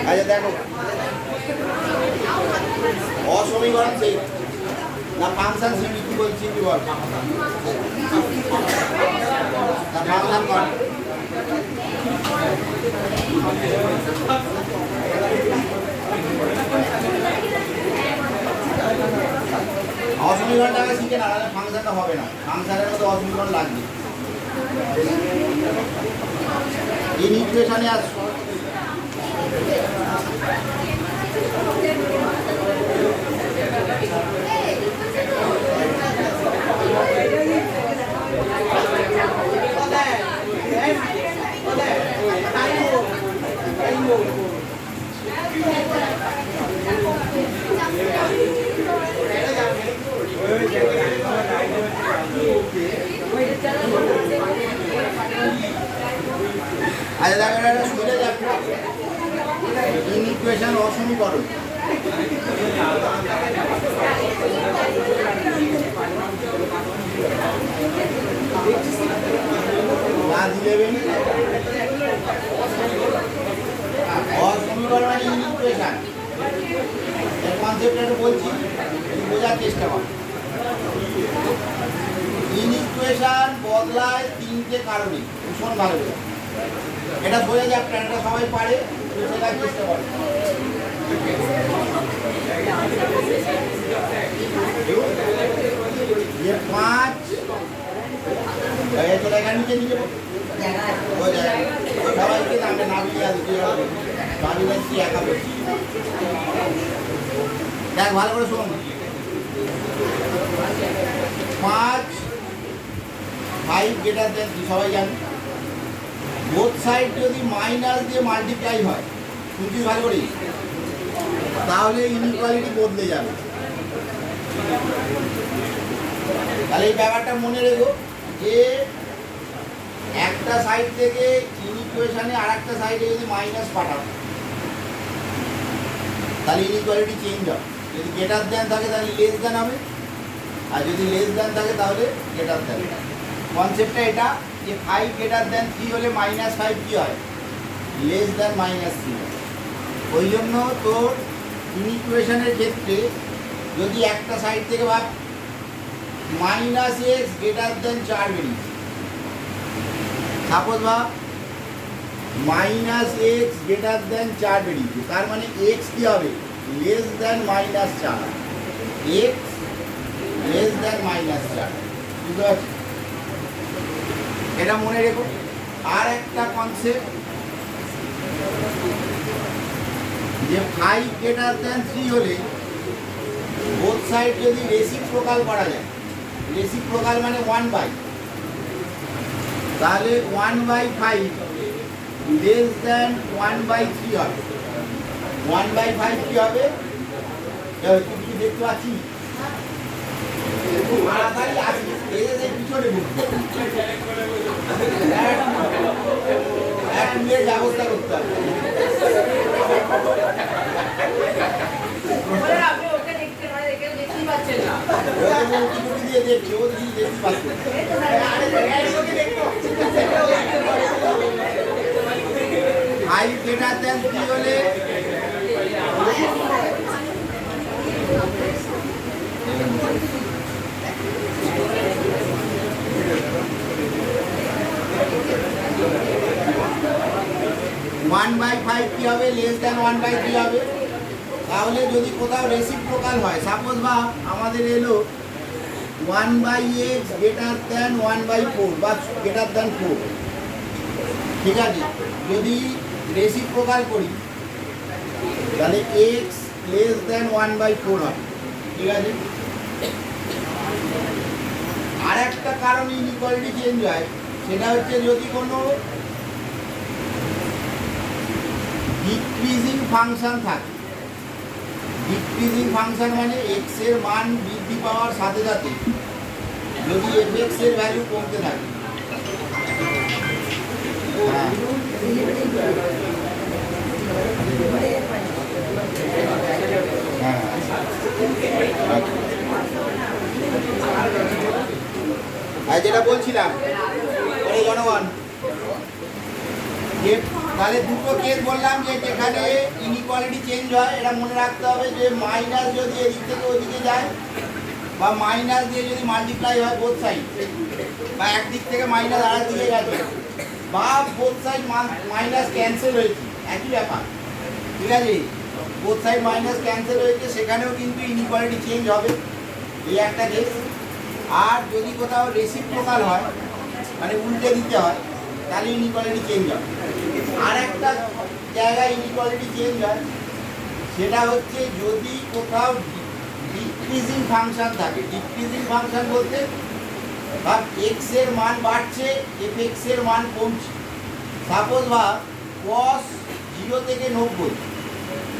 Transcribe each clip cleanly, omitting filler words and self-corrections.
আচ্ছা দেখো, অসমীকরণ সেই না ফাংশন সেমি কি বলছি কি বল না ফাংশন কর অসমীকরণটাকে শিখে না, তাহলে ফাংশনটা হবে না। ফাংশনের মধ্যে অসমীকরণ লাগবে। এই ইকুয়েশনে আসো, আচ্ছা দেখো এটা শুনে দেখো, ইকুয়েশন অসমীকরণ ক্লাস 11 অসমীকরণ মানে ইকুয়েশন এর কনসেপ্টটা বলছি, বোঝার চেষ্টা করো। ইকুয়েশন বদলায় তিনটে কারণে, ভীষণ ভালো করে এটা বোঝা যাক, এটা সবাই পারে, শেখার চেষ্টা করে। ये 5 तो लगा नीचे नीचे हो जाए सवाल के नाम नाम लिया दिया बाकी ने किया का देख ভালো করে শুনুন। 5 গ্রেটার দেন সবাই জানেন, বোথ সাইড যদি মাইনাস দিয়ে মাল্টিপ্লাই হয় শুনছি ভালো করে, তাহলে ইনইকুয়ালিটি বদলে যাবে। তাহলে এই ব্যাপারটা মনে রেখো যে একটা সাইড থেকে ইনইকুয়েশনে আর একটা সাইডে যদি মাইনাস পাঠাও তাহলে ইনইকুয়ালিটি চেঞ্জ হবে। যদি গ্রেটার দেন থাকে তাহলে লেস দেন হবে, আর যদি লেস দেন থাকে তাহলে গ্রেটার দেন। কনসেপ্টটা এটা যে 5 গ্রেটার দেন 3 হলে -5 কি হয়, লেস দেন -3। ওই জন্য তোর ইনইকুয়েশনের ক্ষেত্রে যদি একটা সাইড থেকে ভাব -x গ্রেটার দেন 4 বেরিয়েছে, সাপোজ ভাব -x গ্রেটার দেন 4 বেরিয়েছে, তার মানে x কি হবে, less than -4, x less than -4। বুঝতে পারছি? এটা মনে রেখো। আর একটা কনসেপ্ট যে 5 গ্রেটার দেন 3 হলে বোথ সাইড যদি রেসিপ্রোকাল করা যায়, রেসিপ্রোকাল মানে 1/, তাহলে 1/5 লেস দেন 1/3 হবে। 1/5 কি হবে, তুমি কি দেখতে পাচ্ছি তাড়াতাড়ি আসি এই পিছনে এক মিনিট ব্যবস্থা করতে হবে। দিয়ে দেখছি ও দিদি দেখতে পাচ্ছে, হাই গ্রেটার দেন 3 হলে ওয়ান বাই 5 কি হবে, লেস দেন 1/3 হবে। তাহলে যদি কোথাও রেসিপ্রোকাল হয়, সাপোজ বা আমাদের এলো 1/x গ্রেটার দেন 1/4 বা গ্রেটার দেন 4, ঠিক আছে, যদি রেসিপ্রোকাল করি তাহলে x লেস দেন 1/4 হবে, ঠিক আছে। আর একটা কারণ ইনইকুয়ালিটি চেঞ্জ হয়, সেটা হচ্ছে যদি কোনো ডিক্রিজিং ফাংশন থাকে। ডিক্রিজিং ফাংশন মানে x এর মান বৃদ্ধি পাওয়ার সাথে সাথে যদি fx এর ভ্যালু কমতে থাকে, যেটা বলছিলাম জনগণ, তাহলে দুটো কেস বললাম যে যেখানে ইনইকুয়ালিটি চেঞ্জ হয় এটা মনে রাখতে হবে যে মাইনাস যদি এদিক থেকে ওদিকে যায় বা মাইনাস দিয়ে যদি মাল্টিপ্লাই হয় বোথ সাইড বা একদিক থেকে মাইনাস আরেক দিকে গেছে বা বোথ সাইড মাইনাস ক্যান্সেল হয়েছে একই ব্যাপার, ঠিক আছে? বোথ সাইড মাইনাস ক্যান্সেল হয়েছে সেখানেও কিন্তু ইনইকুয়ালিটি চেঞ্জ হবে, এই একটা কেস। আর যদি কোথাও রেসিপ্রোকাল হয় মানে উল্টে দিতে হয় তাহলে ইনইকুয়ালিটি চেঞ্জ হয়। আর একটা জায়গায় ইনইকুয়ালিটি চেঞ্জ হয় সেটা হচ্ছে যদি কোথাও ডিক্রিজিং ফাংশন থাকে। ডিক্রিজিং ফাংশন বলতে ভাব এক্স এর মান বাড়ছে, এফ এক্স এর মান কমছে। সাপোজ ভাব কস 0 থেকে 90,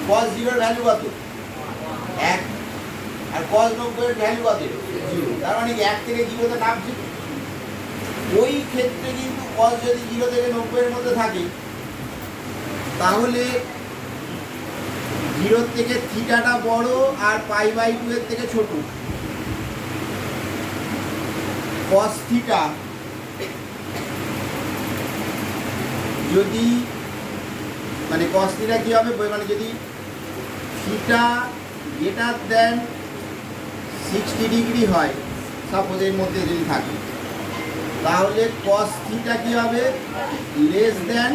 কস 0 এর ভ্যালু কত? 1, আর কস 90 এর ভ্যালু কত? 0। তার মানে 1 থেকে 0 তে নামছে। ওই ক্ষেত্রে কিন্তু কস যদি 0 থেকে 90 এর মধ্যে থাকে তাহলে 0 থেকে থিটাটা বড় আর π/2 এর থেকে ছোট। কস থিটা যদি মানে কস থিটা কি হবে, মানে যদি থিটা গ্রেটার দেন 60 ডিগ্রি হয় সাপোজ এর মধ্যে যদি থাকে তাহলে কস থিটা কি হবে? লেস দেন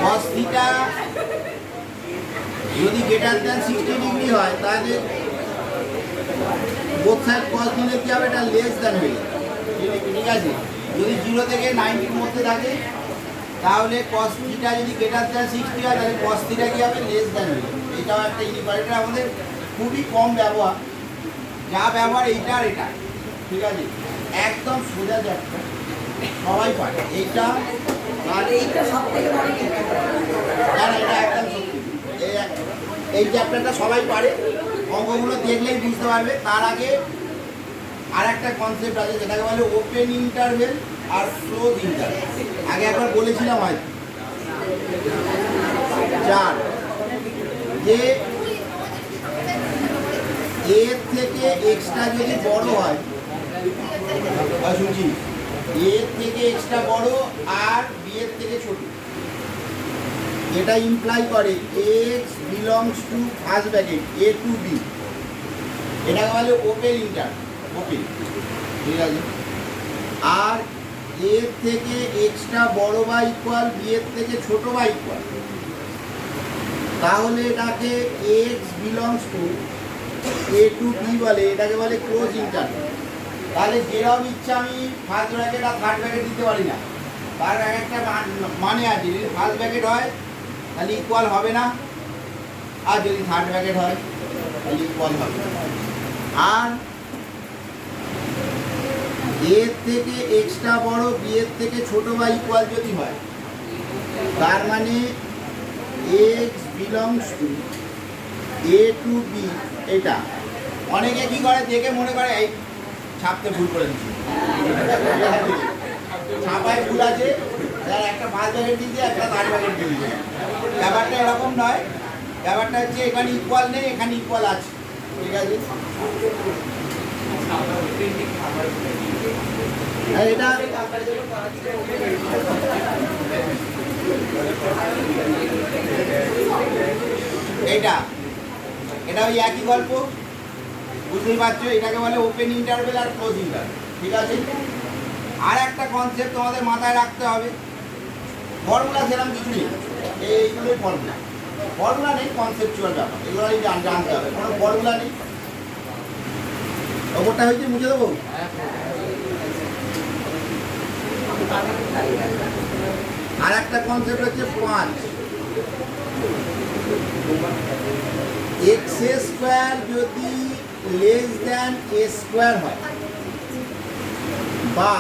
cos theta যদি গ্রেটার দেন 60 ডিগ্রি হয় তাহলে বোথ সাইড cos দিলে কি হবে? এটা লেস দেন হয়ে যাবে, ঠিক আছে? যদি 0 থেকে 90 এর মধ্যে থাকে তাহলে cos theta যদি গ্রেটার দেন 60 হয় তাহলে cos theta কি হবে? লেস দেন হয়ে যাবে। এটাও একটা ইনইকুয়ালিটি আমাদের খুবই কম ব্যবহার, যা ব্যবহার এইটা আর এটা, ঠিক আছে? একদম সোজা চ্যাপ্টার, সবাই পারে এইটা আর এইটা সব থেকে বড় এটা একদম সত্যি। এই চ্যাপ্টারটা সবাই পারে, অঙ্কগুলো দেখলেই বুঝতে পারবে। তার আগে আর একটা কনসেপ্ট আছে যেটাকে বলে ওপেন ইন্টারভেল আর ক্লোজ ইন্টারভেল। আগে একবার বলেছিলাম হয়তো 4 যে এর থেকে এক্সট্রা যদি বড় হয়, শুনছি এর থেকে এক্সট্রা বড় আর বি এর থেকে ছোট, এটা ইমপ্লাই করে x belongs to first bracket a to b, এটাকে বলে ওপেন ইন্টার ওপেন, ঠিক আছে? আর এর থেকে এক্সট্রা বড় বা ইকুয়াল বি এর থেকে ছোট বা ইকুয়াল, তাহলে এটাকে x belongs to a to b বলে, এটাকে বলে ক্লোজ ইন্টার। তাহলে যেরকম ইচ্ছা আমি ফার্স্ট ব্র্যাকেট আর থার্ড ব্র্যাকেট দিতে পারি না, তার একটা মানে আছে। যদি ফার্স্ট ব্র্যাকেট হয় তাহলে ইকুয়াল হবে না, আর যদি থার্ড ব্র্যাকেট হয় তাহলে ইকুয়াল হবে। আর এর থেকে এক্সট্রা বড় বি এর থেকে ছোট বা ইকুয়াল যদি হয় তার মানে x belongs to a to b. এটা অনেকে কি করে দেখে মনে করে এই ছাপতে ভুল করে দিচ্ছি, ছাপায় ভুল আছে, যার একটা ফার্স্ট ব্র্যাকেট দিয়েছে একটা থার্ড ব্র্যাকেট দিয়েছে। ব্যাপারটা এরকম নয়, ব্যাপারটা হচ্ছে এখানে ইকুয়াল নেই, এখানে ইকুয়াল আছে, ঠিক আছে? এটা এটা এটা ওই একই গল্প, বুঝতেই পারছো? এটাকে বলে ওপেন ইন্টারভেল আর ক্লোজ ইন্টারভেল, ঠিক আছে? আর একটা কনসেপ্ট তোমাদের মাথায় রাখতে হবে, ফর্মুলা সেরকম কিছু নেই, এইগুলোই ফর্মুলা। ফর্মুলা নেই, কনসেপচুয়াল ব্যাপার, এগুলোই জানতে হবে। কোনো ফর্মুলা নেই। ওপরটা হয়েছে মুছে দেবো। আর একটা কনসেপ্ট হচ্ছে 5 এক্স স্কোয়ার যদি লেস দেন এ স্কোয়ার হয় বা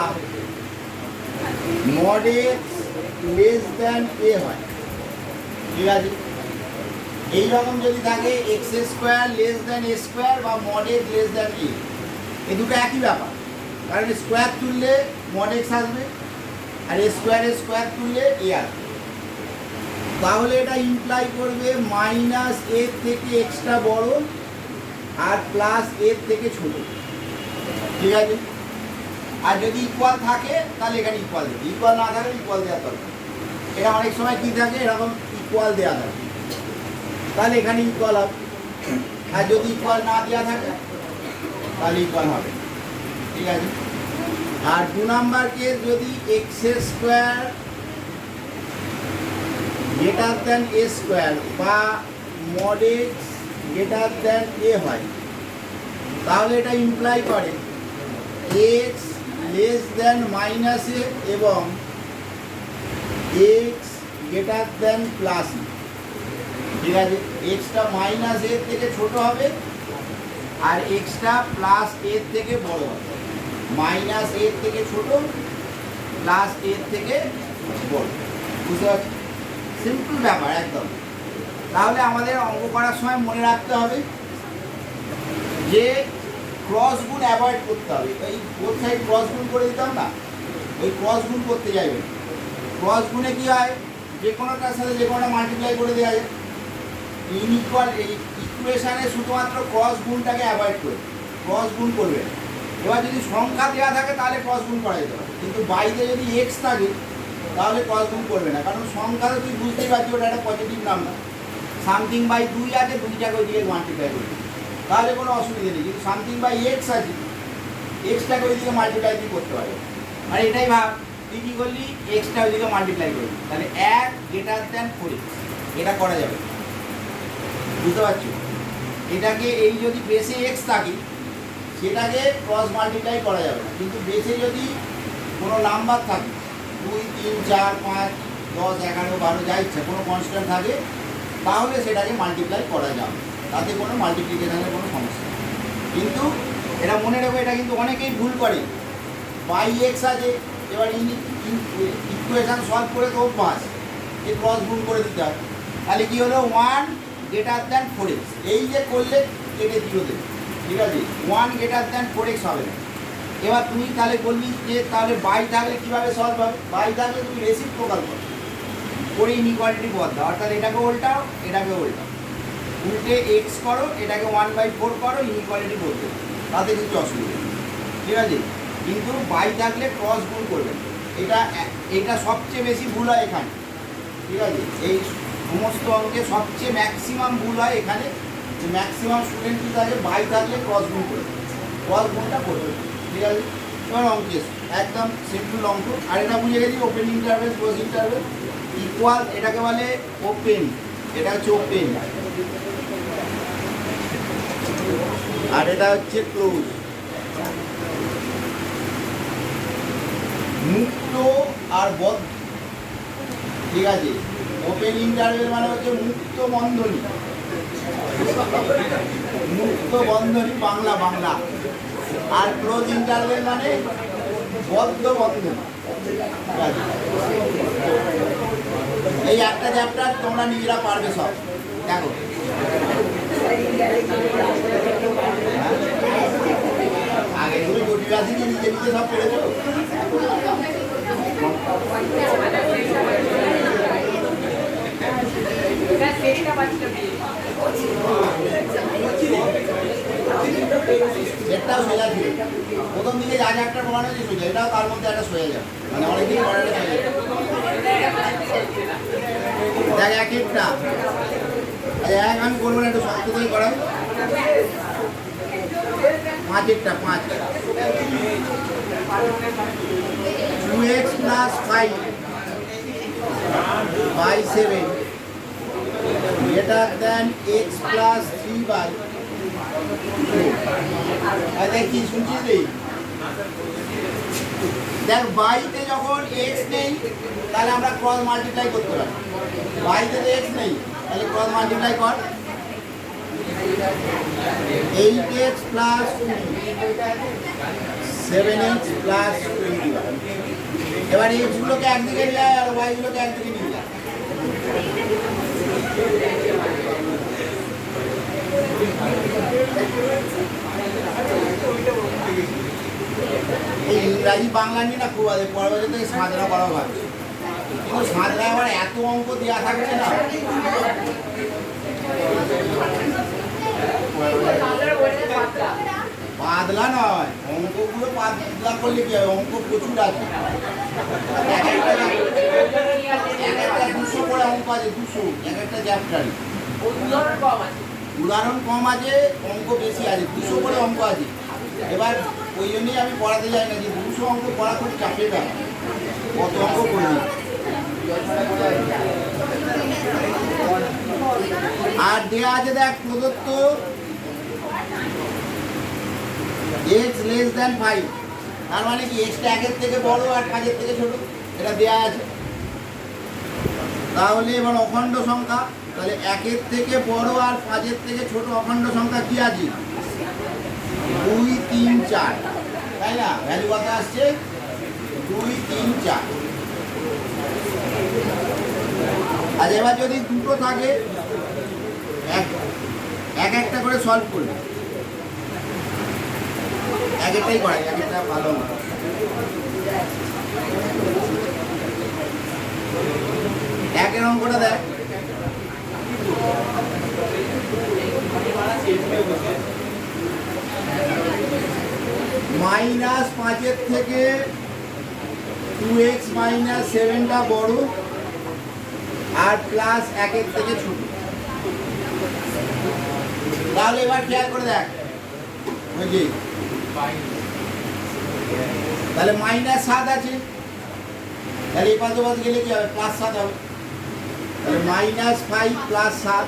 মড এক্স লেস দেন এ হয়, ঠিক আছে? এইরকম যদি থাকে এক্স স্কোয়ার লেস দেন এ স্কোয়ার বা মড এক্স লেস দেন এ, এই দুটো একই ব্যাপার, কারণ স্কোয়ার তুললে মড এক্স আসবে আর স্কোয়ারের স্কোয়ার তুললে এ আসবে। তাহলে এটা ইমপ্লাই করবে মাইনাস এর থেকে এক্সট্রা বড় আর প্লাস এর থেকে ছোট, ঠিক আছে। আর যদি ইকুয়াল থাকে তাহলে এখানে ইকুয়াল দেবে, ইকুয়াল না থাকলে ইকুয়াল দেওয়ার দরকার। এটা অনেক সময় কী থাকে, এরকম ইকুয়াল দেওয়া থাকে, তাহলে এখানে ইকুয়াল হবে। আর যদি ইকুয়াল না দেওয়া থাকে তাহলে ইকুয়াল হবে, ঠিক আছে। আর 2 নাম্বার কেস যদি x square greater than a square বা mod x greater than a হয়, তাহলে এটা ইমপ্লাই করে এক্স লেস দ্যান মাইনাস এ এবং এক্স গ্রেটার দ্যান প্লাস এ, ঠিক আছে। এক্সটা মাইনাস এর থেকে ছোট হবে আর এক্সটা প্লাস এর থেকে বড় হবে। মাইনাস এর থেকে ছোট, প্লাস এর থেকে বড়, বুঝতে পারছি? সিম্পল ব্যাপার একদম। তাহলে আমাদের অঙ্ক করার সময় মনে রাখতে হবে যে ক্রস গুণ অ্যাভয়েড করতে হবে। এই বোথ সাইড ক্রস গুণ করে দিতাম না, ওই ক্রস গুণ করতে যাইবে। ক্রস গুণে কী হয়, যে কোনোটার সাথে যে কোনোটা মাল্টিপ্লাই করে দেওয়া যায়। ইনইকুয়াল ইকুয়েশানে শুধুমাত্র ক্রস গুণটাকে অ্যাভয়েড করে, ক্রস গুণ করবে। এবার যদি সংখ্যা দেওয়া থাকে তাহলে ক্রস গুণ করা যেতে পারে, কিন্তু বাইরে যদি এক্স থাকে তাহলে ক্রস গুণ করবে না, কারণ সংখ্যাতে তুই বুঝতেই পারছি ওটা একটা পজিটিভ নাম্বার। সামথিং বাই 2 আছে, 2টাকে ওইদিকে মাল্টিপ্লাই করবে, তাহলে কোনো অসুবিধা নেই। কিন্তু সামথিং বাই এক্স আছে, এক্সটাকে ওইদিকে মাল্টিপ্লাই তুই করতে পারবে। আর এটাই ভাব, তুই কী করলি, এক্সটা ওইদিকে মাল্টিপ্লাই করবি, তাহলে 1 গ্রেটার দ্যান 4x, এটা করা যাবে, বুঝতে পারছো? এটাকে এই যদি বেসে এক্স থাকে সেটাকে ক্রস মাল্টিপ্লাই করা যাবে না, কিন্তু বেসে যদি কোনো নাম্বার থাকে 2, 3, 4, 5, 10, 11, 12 যা ইচ্ছা কোনো কনস্ট্যান্ট থাকে, তাহলে সেটাকে মাল্টিপ্লাই করা যাবে, তাতে কোনো মাল্টিপ্লিকেশনের কোনো সমস্যা নেই। কিন্তু এটা মনে রাখবে, এটা কিন্তু অনেকেই ভুল করে। বাই এক্স আছে, এবার ইকুয়েশান সলভ করে তো অভ্যাস যে ক্রস গুণ করে দিতে হয়, তাহলে কী হলো 1 গ্রেটার দ্যান 4x, এই যে করলে কেটে 0 দেবে, ঠিক আছে। 1 গ্রেটার দ্যান 4x হবে না। এবার তুমি তাহলে বললি যে তাহলে বাই থাকলে কীভাবে সলভ হবে, বাই থাকলে তুমি রেসিপ্রোকাল করো, করে ইনইকুয়ালিটি বদ দাও, অর্থাৎ এটাকে উল্টাও এটাকে উল্টাও, উল্টে এক্স করো, এটাকে 1/4 করো, ইনইকুয়ালিটি বলতে, তাতে কিছু অসুবিধা নেই, ঠিক আছে। কিন্তু বাই থাকলে ক্রস গুণ করবেন, এটা সবচেয়ে বেশি ভুল হয় এখানে, ঠিক আছে। এই সমস্ত অঙ্কে সবচেয়ে ম্যাক্সিমাম ভুল হয় এখানে, যে ম্যাক্সিমাম স্টুডেন্ট কী থাকে, বাই থাকলে ক্রস গুণ করবে, ক্রস গুণটা করবে, ঠিক আছে। এবার অঙ্কে একদম সিম্পল অঙ্ক। আর এটা বুঝে গেছি, open interval close interval equal, এটাকে বলে ওপেন, এটা হচ্ছে ওপেন, আর এটা হচ্ছে ক্লোজ। মুক্ত আর বদ্ধ, ঠিক আছে। ওপেন ইন্টারভেল মানে হচ্ছে মুক্ত বন্ধনী, মুক্ত বন্ধনী বাংলা বাংলা। আর ক্লোজ ইন্টারভেল মানে বদ্ধ বন্ধনী, ঠিক আছে। এই একটা চ্যাপ্টার তোমরা নিজেরা পারবে সব, দেখো। আগে তুমি জটিল নিজে নিজে সব পড়েছো। সেটাও সোজা ছিল, প্রথম দিকে যা যা একটা প্রমাণ হয়েছে সোজা, এটাও তার মধ্যে একটা সোজা যাবে, মানে অনেকদিন পড়াটা সোজা যাবে। দেখ এক একটা, এক আমি করবো না, একটু শক্ত করে করাই। 5 2x + 5 by 7 greater than x + 3/4। কি শুনছিস? দেখ বাইতে যখন এক্স নেই তাহলে আমরা ক্রস মাল্টিপ্লাই করতে পারি, বাইতে তো এক্স নেই তাহলে ক্রস মাল্টিপ্লাই কর। 8x + 7x + 21। এবার এক্সগুলোকে একদিকে নিয়ে আর ওয়াইগুলোকে একদিকে নিয়ে যায়। এই ইংরাজি বাংলা নিয়ে না খুব আছে, পরের বছর থেকে সাঁতরা করাও ভাবছি, কিন্তু সাঁতরা আবার এত অঙ্ক দেওয়া থাকছে না। পাতলা নয়, অঙ্কগুলো পাতলা করলে কি হবে, অঙ্ক প্রচুর আছে, এক একটা 200 করে অঙ্ক আছে, 200 এক একটা চ্যাপ্টারে। উদাহরণ কম আছে, অঙ্ক বেশি আছে, 200 করে অঙ্ক আছে। এবার ওই জন্যই আমি পড়াতে যাই না, যে 200 অঙ্ক পড়া খুব চাপের ব্যাপার, কত অঙ্ক করবি। আর দেয়া আছে দেখ প্রদত্ত x লেস দ্যান 5, তার মানে কি x টা 1 থেকে বড় আর 5 থেকে ছোট, এটা দেয়া আছে। তাহলে এবার অখণ্ড সংখ্যা, তাহলে 1 থেকে বড় আর 5 থেকে ছোট অখণ্ড সংখ্যা কি আছে, 2 3 4, তাই না? ভ্যালু কত আসছে, 2 3 4। আর এবার যদি দুটো থাকে, এক একটা করে সলভ করবে, এক একটাই করে, এক একটা ভালো না। একের অঙ্কটা দেখ, -5 থেকে 2x - 7টা বড় আর প্লাস 1 থেকে ছোট। তাহলে এবার খেয়াল করে দেখ, বুঝলি, তাহলে -7 আছে, তাহলে এই পাশে পাশে গেলে কি হবে, +7 হবে। তাহলে -5 + 7,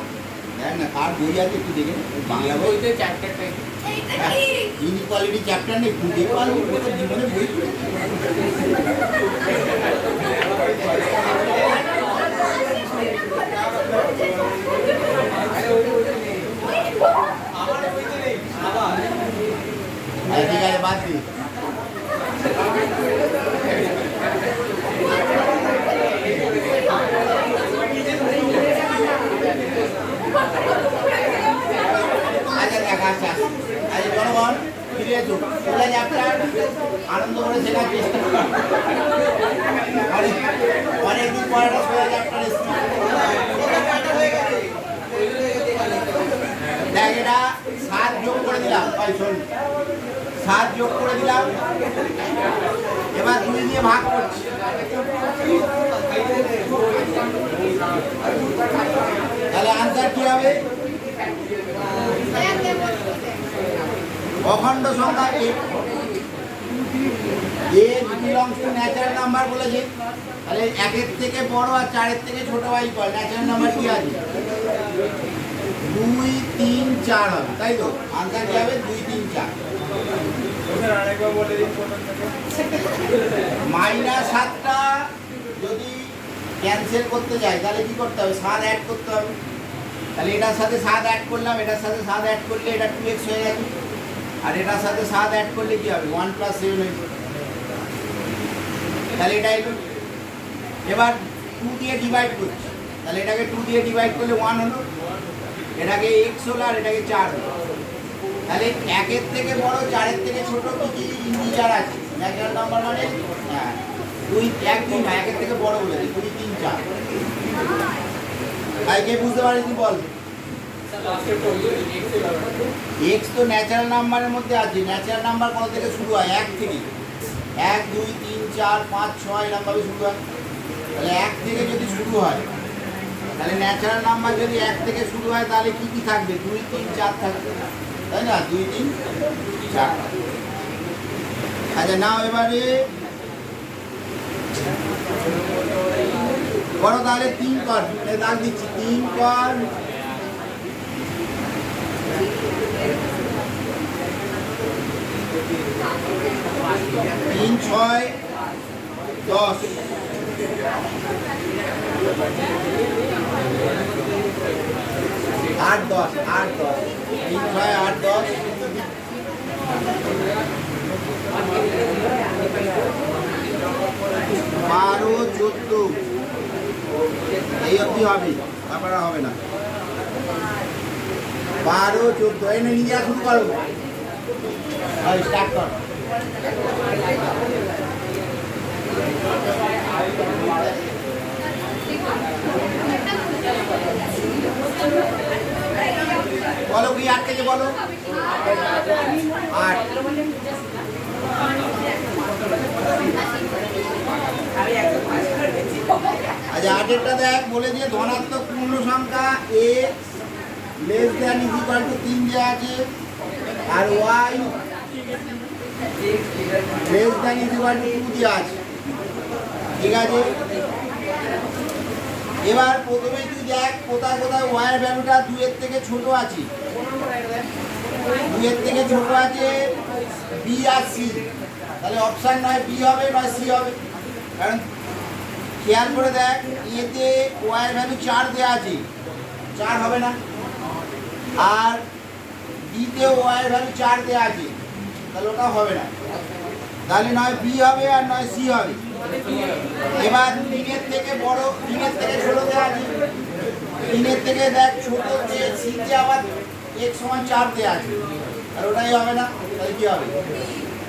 দেখ না আর বই আছে একটু দেখে, বাংলা বইতে চ্যাপ্টারটা ইনইকুয়ালিটি চ্যাপ্টার নেই, তুই দেখে পারবি জীবনে বই ঠিক আছে, বাদ দিই। আচ্ছা দেখা, আচ্ছা আচ্ছা জনগণ ফিরে এসো, সোজা চ্যাপ্টার আনন্দ করে শেখার চেষ্টা করো, অনেকদিন পরে একটা সোজা চ্যাপ্টার এসেছি। দেখ এটা 7 যোগ করে দিলাম, 7 যোগ করে দিলাম, এবার 2 দিয়ে ভাগ করছি, তাহলে আনসার কি হবে, অখণ্ড সংখ্যা a belongs to natural number বলেছে, তাহলে 1 থেকে বড় আর 4 থেকে ছোট হয় ইকুয়াল, ন্যাচারাল নাম্বার কি আছে, 2 3 4 হবে, তাই তো? আনসার কি হবে, 2 3 4। -7টা যদি ক্যান্সেল করতে যাই তাহলে কি করতে হবে, 7 অ্যাড করতে হবে, তাহলে এটার সাথে 7 অ্যাড করলাম, এটার সাথে 7 অ্যাড করলে এটা 2x হয়ে গেছে, আর এটার সাথে 7 অ্যাড করলে কি হবে, 1 + 7 হয়ে যাবে, তাহলে এটা এলো। এবার 2 দিয়ে ডিভাইড করছি, তাহলে এটাকে 2 দিয়ে ডিভাইড করলে 1 হলো, এটাকে x হলো আর এটাকে 4 হলো। তাহলে 1 থেকে বড় 4 থেকে ছোট কি কি ইন্টিজার আছে, ন্যাচারাল নাম্বার মানে হ্যাঁ 2 1 2 না, 1 থেকে বড় বলেছে 2 3 4। তাই কে বুঝতে পারিস বল, x তো ন্যাচারাল নাম্বারের মধ্যে আছে, ন্যাচারাল নাম্বার কত থেকে শুরু হয়, 1 থেকে, 1 2 3 4 5 6 এরকম ভাবে শুরু হয়। তাহলে 1 থেকে যদি শুরু হয়, তাহলে ন্যাচারাল নাম্বার যদি 1 থেকে শুরু হয় তাহলে কি কি থাকবে, 2 3 4 থাকবে, তাই না, 2 3 4। আচ্ছা নাও এবারে করো, তাহলে 3 কর, দাগ দিচ্ছি, 3 কর, 3 6 10, 8 10, 8 10, 3 6 8 10, 12 14, এই অবধি হবে, তারপরে হবে না। 12 14 এই নিজে শুরু করো, স্টার্ট কর। বলো কি 8 থেকে বলো 8 আচ্ছা 8 দেখ বলে দিয়ে ধনাত্মক পূর্ণ সংখ্যা x less than is equal two 3 দেওয়া আছে আর y less than is equal two 2 দেওয়া আছে ঠিক আছে এবার প্রথমে তুই দেখ কোথায় কোথায় y এর ভ্যালুটা 2 এর থেকে ছোট আছে 2 এর থেকে ছোট আছে b আর c তাহলে অপশন নয় b হবে নয় c হবে কারণ খেয়াল করে দেখ এতে y এর ভ্যালু 4 দেওয়া আছে 4 হবে না আর b তে y এর ভ্যালু 4 দেওয়া আছে তাহলে ওটা হবে না তাহলে নয় b হবে আর নয় c হবে এবার 3 এর থেকে বড় 3 এর থেকে ছোট দেওয়া আছে 3 এর থেকে দেখ ছোট যে c তে আবার x সমান 4 দেওয়া আছে আর ওটাই হবে না তাহলে কি হবে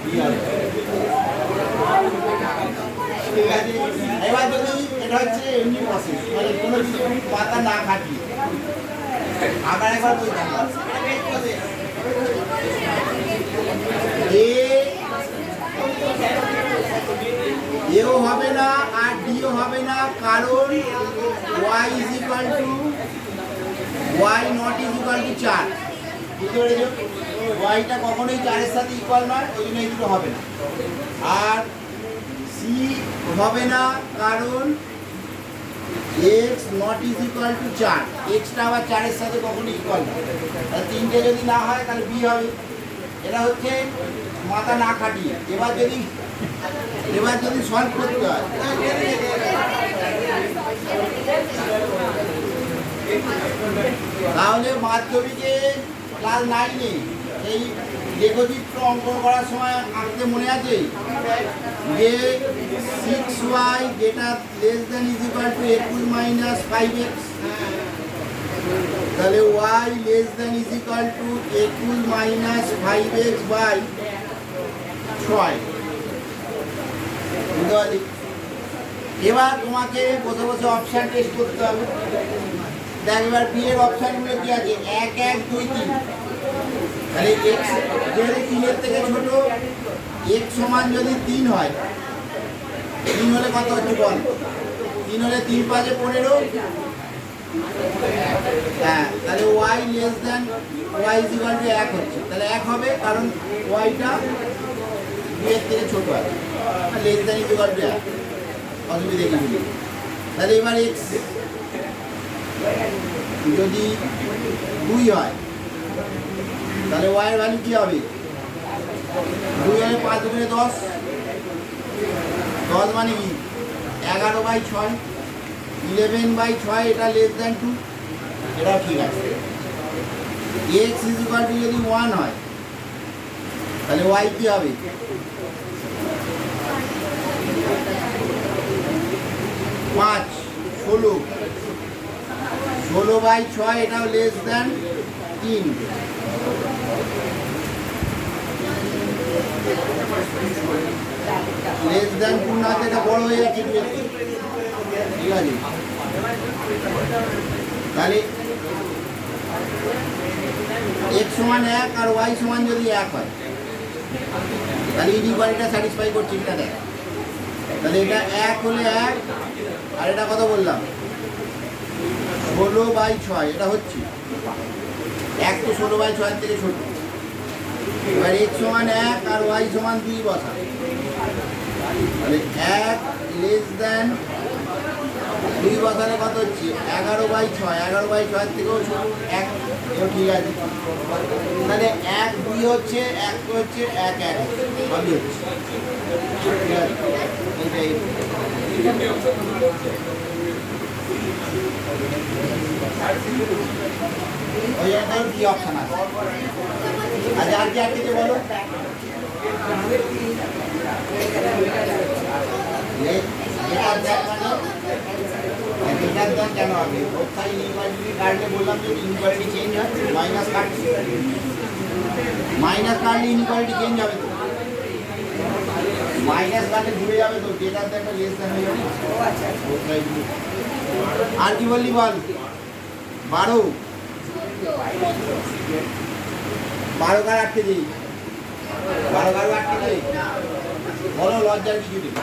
b হবে ঠিক আছে এবার যদি এটা হচ্ছে এমনি প্রসেস মানে কোনো কিছু পাতা না কাটিয়ে আবার একবার বলছি এও হবে না আর ডিও হবে না কারণ y is equal to y not is equal to 4 বুঝতে পেরেছো yটা কখনোই 4 এর সাথে ইকুয়াল নয় ওই জন্য এই দুটো হবে না আর c হবে না কারণ x not is equal to 4 x টা আবার 4 এর সাথে কখনোই ইকুয়াল না তাহলে তিনটে যদি না হয় তাহলে b হবে এটা হচ্ছে মাথা না খাটিয়ে এবার যদি সলভ করতে হয় তাহলে মাধ্যমিকে ক্লাস 9 এই রেখাচিত্র অঙ্কন করার সময় আঁকতে মনে আছে যে 6y greater less than is equal to 21 minus 5x তাহলে y less than is equal to 21 minus 5x by 6 বুঝতে পারলি এবার তোমাকে বসে বসে অপশন টেস্ট করতে হবে দেখ এবার বি এর অপশনগুলো কি আছে 1 1 2 3 তাহলে x যেহেতু 3 এর থেকে ছোট x সমান যদি 3 হয় 3 হলে কত হচ্ছে বল 3 হলে 3 5 এ 15 হ্যাঁ তাহলে y less than y is equal two 1 হচ্ছে তাহলে 1 হবে কারণ y টা 2 এর থেকে ছোট আছে less than is equal two 1 অসুবিধা কি বলি তাহলে এবার x যদি 2 হয় তাহলে y এর ভ্যালু কি হবে 2 হলে 5 গুণে 10 10 মানে কি 11/6 11/6 এটা লেস দ্যান 2 এটা ঠিক আছে x ইজ ইকুয়াল টু যদি 1 হয় তাহলে y কি হবে 5 16 16/6 এটাও লেস দ্যান 3 লেস দ্যান 2 না এটা বড় হয়ে যাচ্ছে ঠিক আছে তাহলে x সমান 1 আর y সমান যদি 1 হয় তাহলে ইনইকুয়ালিটিটা স্যাটিসফাই করছে কিনা দেখ তাহলে এটা 1 হলে 1 আর এটা কত বললাম 16/6 এটা হচ্ছে 1 তো 16/6 এর থেকে ছোট এবার x সমান 1 আর y সমান 2 বসা তাহলে 1 লেস দ্যান 2 বসালে কত হচ্ছে 11/6 11/6 এর থেকেও ছোট 1 এও ঠিক আছে তাহলে 1 2 হচ্ছে 1 হচ্ছে 1 1 সবই হচ্ছে ঠিক আছে এইটাই ওই একটা কি অপশন আছে আচ্ছা আর কি কিছু বলো কেন হবে ইনইকুয়ালিটি কাটলে বললাম যে ইনইকুয়ালিটি চেঞ্জ হয় মাইনাস কাটলে ইনইকুয়ালিটি চেঞ্জ হবে তো মাইনাস কাটে ঘুরে যাবে তো, গ্রেটার দ্যান একটা লেস দ্যান হয়ে যাবে। আর কি বললি বল? 12 কার আটকে দিই, 12 কার আটকে দিই, বলো লজ্জার কিছু নেই।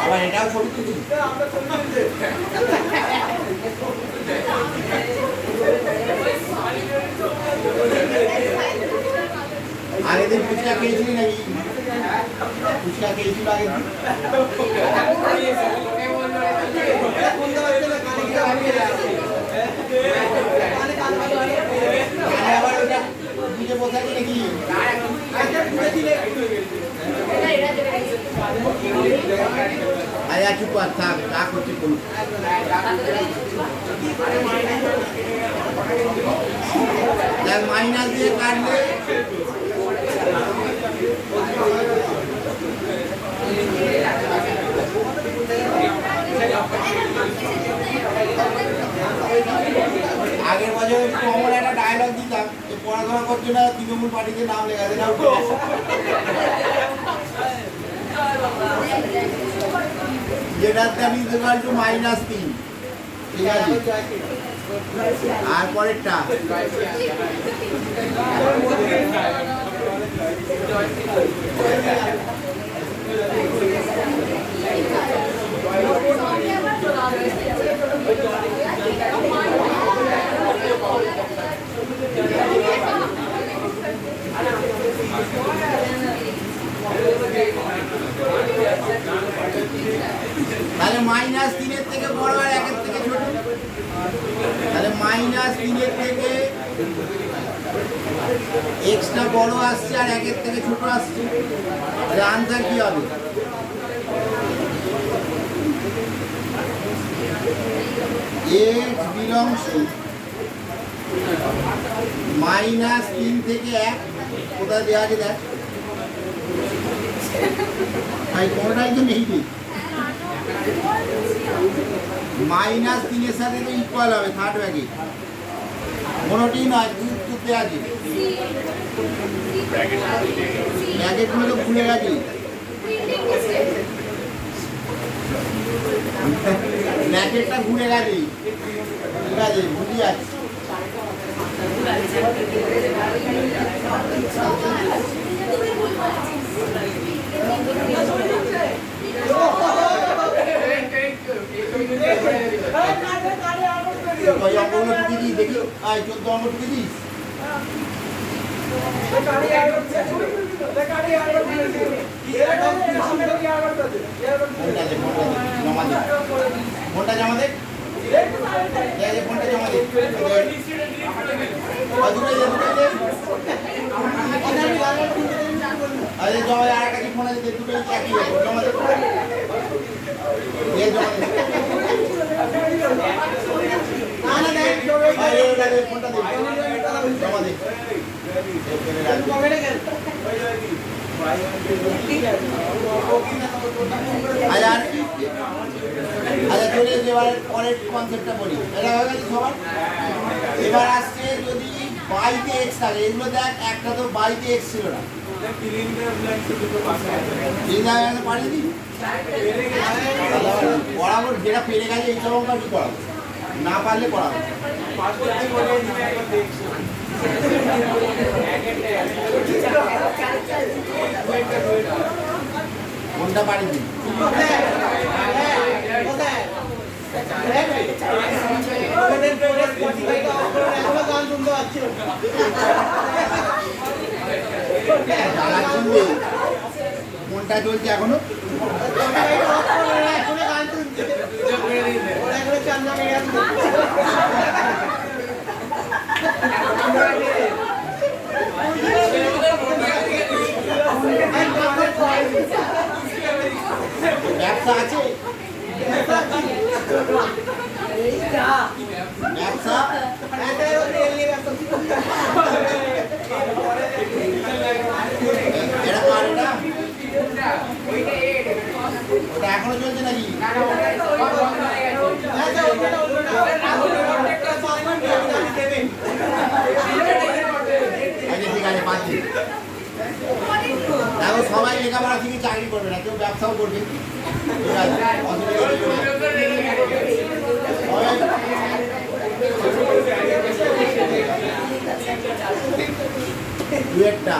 আবার এটাও ছবি তুলছি। আগের দিন ফুচকা খেয়েছিলি নাকি? ফুচকা খেয়েছিল আগের দিন? আবার ওটা বুঝে বসাচ্ছি নাকি? আরে চুপ কর, থাক রাগ হচ্ছে কোনো। দেখ মাইনাস দিয়ে কাটলে আগের বছর কমন একটা ডায়লগ দিতাম যে পড়াশোনা করছে না, তৃণমূল পার্টিতে নাম লেখা দেয় না। Greater than is equal two -3, ঠিক আছে? আর পরেরটা তাহলে -3 থেকে বড় আর 1 থেকে ছোট, তাহলে -3 থেকে এক্সটা বড় আসছে আর 1 থেকে ছোট আসছে, তাহলে আনসার কি হবে? x belongs to -3 থেকে 1, কোথায় দেওয়া আছে দেখ ভাই, কোনটাই তো নেই। -3 এর সাথে তো ইকুয়াল হবে থার্ড ব্যাগে, কোনোটি নয়, উত্তরতে আছে ব্যাগেটগুলো তো খুলে গেছে, ব্র্যাকেটটা ঘুরে গেছে, ঠিক আছে বুঝি যাচ্ছে। অঙ্কগুলো টুকি দিই দেখি, 14 অঙ্ক টুকি দিস। ফোনটা জমা দে, ফোনটা জমা দে, আরে জমা আর একটা কি ফোন আছে, দুটোই একই জমা দে, ফোনটা দে জমা দে। আচ্ছা চলে এবার পরের কনসেপ্টটা বলি, এটা হয়ে গেছে সবার। এবার আসছে যদি বাইতে এক্স থাকে, এগুলো দেখ একটা তো বাইতে এক্স ছিল না, পারিনি পড়াবো, যেটা পেরে গেছে এই সব অঙ্ক কি পড়াবো, না পারলে পড়াবো। কোনটা পারিনি? কোনটা চলছে এখনো? ব্যবসা আছে ব্যবসা এটা কার এটা ওটা এখনো চলছে নাকি ঠিক আছে পাচ্ছি দেখো সবাই লেখাপড়া শিখে চাকরি করবে না কেউ ব্যবসাও করবে ঠিক আছে দু একটা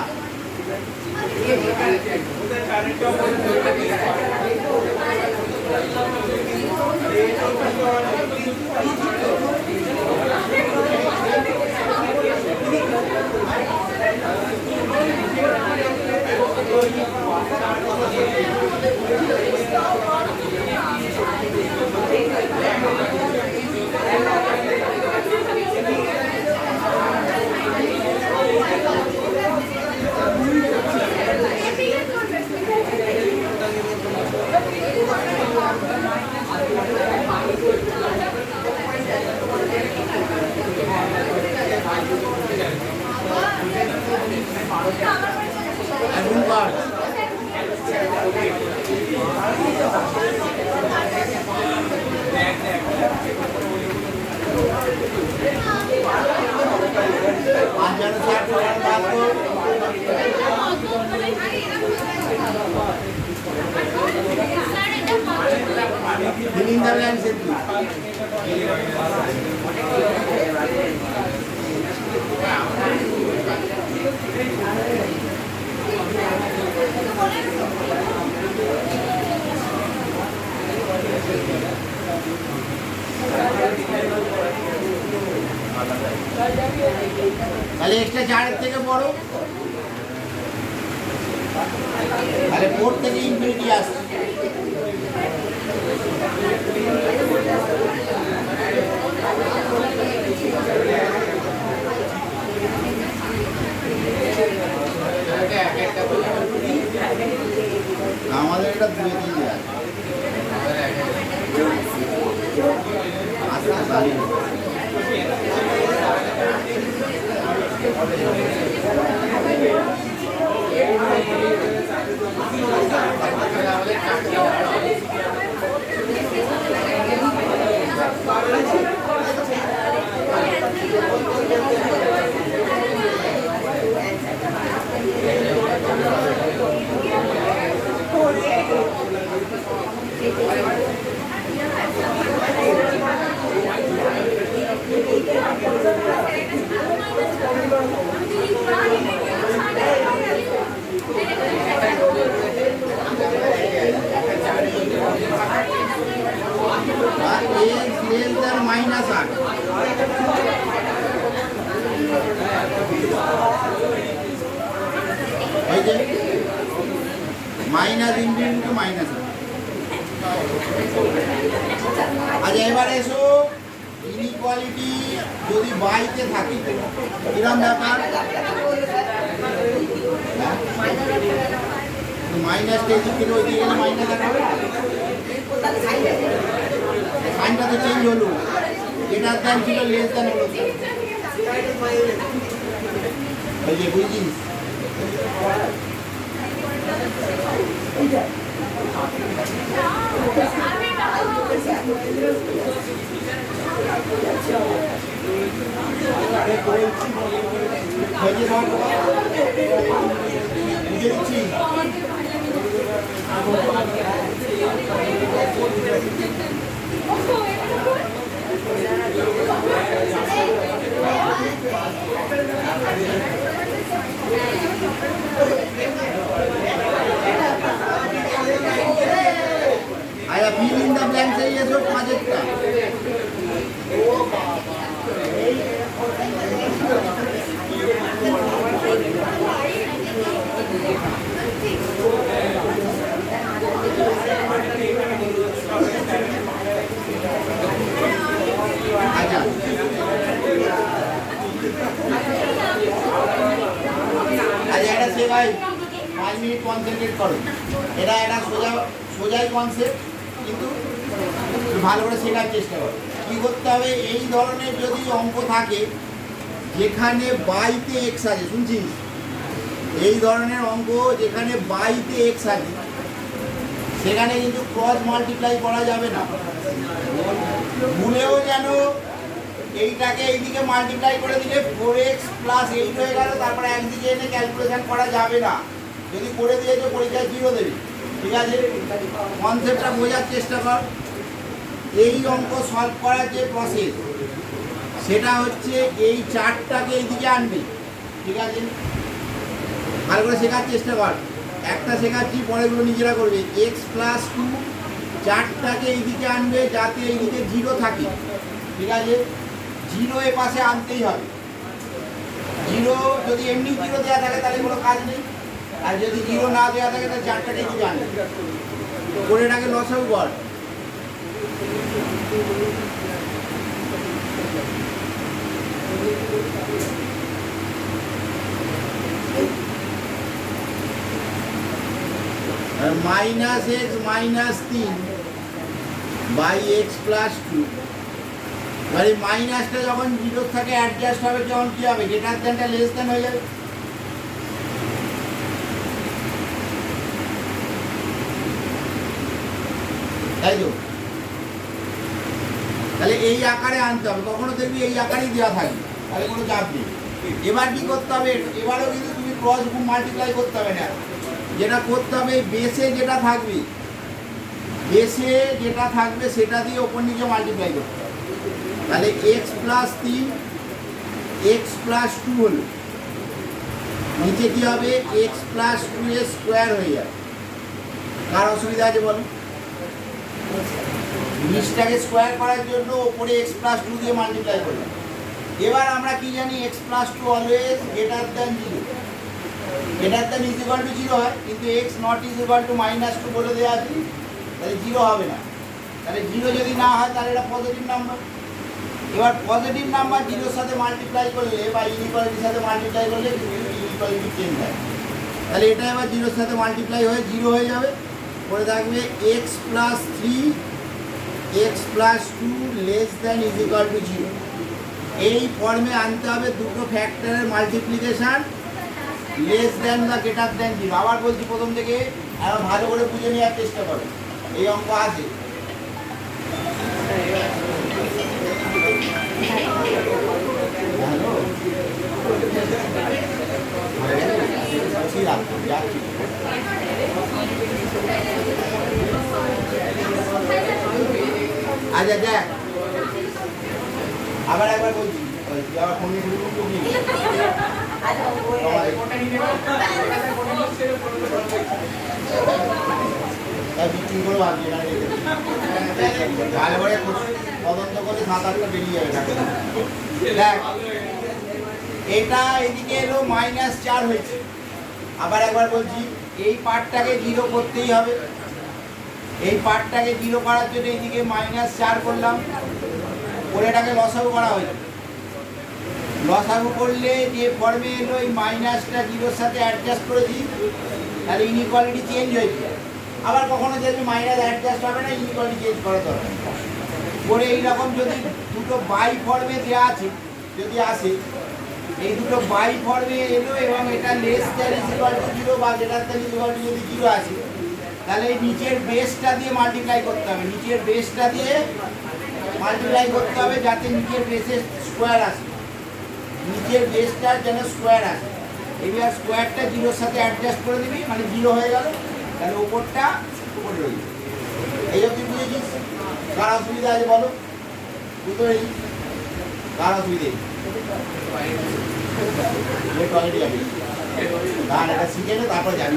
তাহলে এক্সট্রা 4 এর থেকে বড় তাহলে 4 থেকে ইনফিনিটি আসছে আমাদের এটা 2 3 আছে মাইনাস ইনটু মাইনাস আচ্ছা এবারে এসো ইনইকুয়ালিটি যদি বাইতে থাকে কিরম ব্যাপার মাইনাস টেজি থেকে ওই দিকে মাইনাস দেখাবে সাইনটা তো চেঞ্জ হলো যেটার দাম ছিল লেস দান হলো ওই যে বুঝিস আচ্ছা ফিল ইন দ্য ব্ল্যাঙ্কস এই এসো 5টা আচ্ছা এটা সে ভাই 5 মিনিট কনসেন্ট্রেট করো এটা সোজাই কনসেপ্ট কিন্তু ভালো করে শেখার চেষ্টা করো। কী করতে হবে, এই ধরনের যদি অঙ্ক থাকে যেখানে বাইতে এক্স আছে, শুনছিস, এই ধরনের অঙ্ক যেখানে বাইতে এক্স আছে সেখানে কিন্তু ক্রস মাল্টিপ্লাই করা যাবে না। ভুলেও যেন এইটাকে এইদিকে মাল্টিপ্লাই করে দিলে 4x প্লাস 8 হয়ে গেল, তারপরে একদিকে এনে ক্যালকুলেশন করা যাবে না। যদি করে দিয়েছে পরীক্ষায় 0 দেবে। ঠিক আছে, কনসেপ্টটা বোঝার চেষ্টা কর। এই অঙ্ক সলভ করার যে প্রসেস সেটা হচ্ছে এই চারটাকে এইদিকে আনবে। ঠিক আছে, ভালো করে শেখার চেষ্টা কর। একটা শেখাচ্ছি, পরেগুলো নিজেরা করবে। এক্স প্লাস 2 চারটাকে এইদিকে আনবে যাতে এইদিকে 0 থাকে। ঠিক আছে, 0 এ পাশে আনতেই হবে। 0 যদি এমনি 0 দেওয়া থাকে তাহলে কোনো কাজ নেই, আর যদি 0 না দেওয়া থাকে তাহলে চারটাকে এইদিকে আনবে। করে এটাকে লসাগু কর। Minus x minus 3 by x plus 2। এবার এই মাইনাসটা যখন 0 থাকে অ্যাডজাস্ট হবে, যখন কি হবে, গ্রেটার দ্যানটা লেস দ্যান হয়ে যাবে। তাই তো, তাহলে এই আকারে আনতে হবে। কখনো দেখবি এই আকারেই দেওয়া থাকবে, তাহলে কোনো চাপ নেই। এবার কি করতে হবে, এবারও কিন্তু তুমি ক্রস মাল্টিপ্লাই করতে হবে না। যেটা করতে হবে, বেসে যেটা থাকবে, বেসে যেটা থাকবে সেটা দিয়ে ওপর নিচে মাল্টিপ্লাই করতে হবে। তাহলে এক্স প্লাস 3 এক্স প্লাস 2 হলো, নিচে কি হবে, এক্স প্লাস 2 এর স্কোয়ার হয়ে যাবে। কার অসুবিধা আছে বলো? নিচটাকে স্কোয়ার করার জন্য ওপরে এক্স প্লাস 2 দিয়ে মাল্টিপ্লাই করলাম। এবার আমরা কি জানি, x plus 2 always greater than 0। Greater than is equal two 0 হয়, কিন্তু x not is equal two -2 বলে দেওয়া আছে, তাহলে 0 হবে না। তাহলে 0 যদি না হয় তাহলে এটা পজিটিভ নাম্বার। এবার পজিটিভ নাম্বার 0-র সাথে মাল্টিপ্লাই করলে বা ইনইকুয়ালিটির সাথে মাল্টিপ্লাই করলে ইনইকুয়ালিটি চেঞ্জ হয়। তাহলে এটা এবার 0-র সাথে মাল্টিপ্লাই হয়ে 0 হয়ে যাবে। পরে থাকবে x plus 3 x plus 2 less than is equal two 0। এই ফর্মে আনতে হবে দুটো ফ্যাক্টরের মাল্টিপ্লিকেশান লেস দ্যান বা গ্রেটার দ্যান 0। আবার বলছি প্রথম থেকে, আরো ভালো করে বুঝে নেওয়ার চেষ্টা করো। এই অঙ্ক আছে, আচ্ছা দেখ, আবার একবার বলছি, আবার ফোন নিয়ে বিক্রি করে ভাবছি, ভালো করে তদন্ত করে 7-8টা বেরিয়ে যাবে। দেখ, এটা এদিকে এলো -4 হয়েছে। আবার একবার বলছি, এই পার্টটাকে 0 করতেই হবে। এই পার্টটাকে 0 করার জন্য এইদিকে -4 করলাম, করে এটাকে লসাগু করা হয়েছে। লসাগু করলে যে ফর্মে এলো, এই মাইনাসটা 0-র সাথে অ্যাডজাস্ট করেছি, তাহলে ইনইকুয়ালিটি চেঞ্জ হয়েছে। আবার কখনো যদি মাইনাস অ্যাডজাস্ট হবে না, ইনইকুয়ালিটি চেঞ্জ করা দরকার। করে এইরকম যদি দুটো বাই ফর্মে দেওয়া আছে, যদি আসে, এই দুটো বাই ফর্মে এলো এবং এটা less than is equal two 0 বা greater than is equal two যদি 0 আসে, তাহলে এই নিচের বেসটা দিয়ে মাল্টিপ্লাই করতে হবে। নিচের বেসটা দিয়ে মাল্টিপ্লাই করতে হবে যাতে নিচের বেসের স্কোয়ার আসে, নিচের বেসটার যেন স্কোয়ার আসে। এবার স্কোয়ারটা 0-র সাথে অ্যাডজাস্ট করে দিবি, মানে 0 হয়ে গেল, তাহলে ওপরটা উপরে রইল। এই অবধি বুঝেছিস? কার অসুবিধা আছে বলো? বুঝতে পেরেছিস? কার অসুবিধে? টয়লেটে যাবি, গান এটা শিখে নে, তারপর যাবি।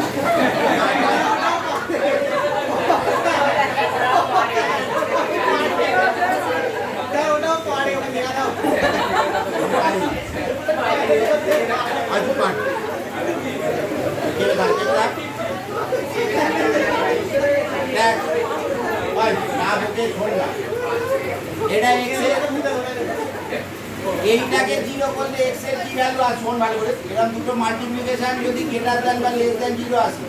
এটা এইটাকে 0 করলে x এর কি ভ্যালু আছে শোন ভালো করে। এরকম দুটো মাল্টিপ্লিকেশন যদি গ্রেটার দ্যান বা লেস দ্যান 0 আসে,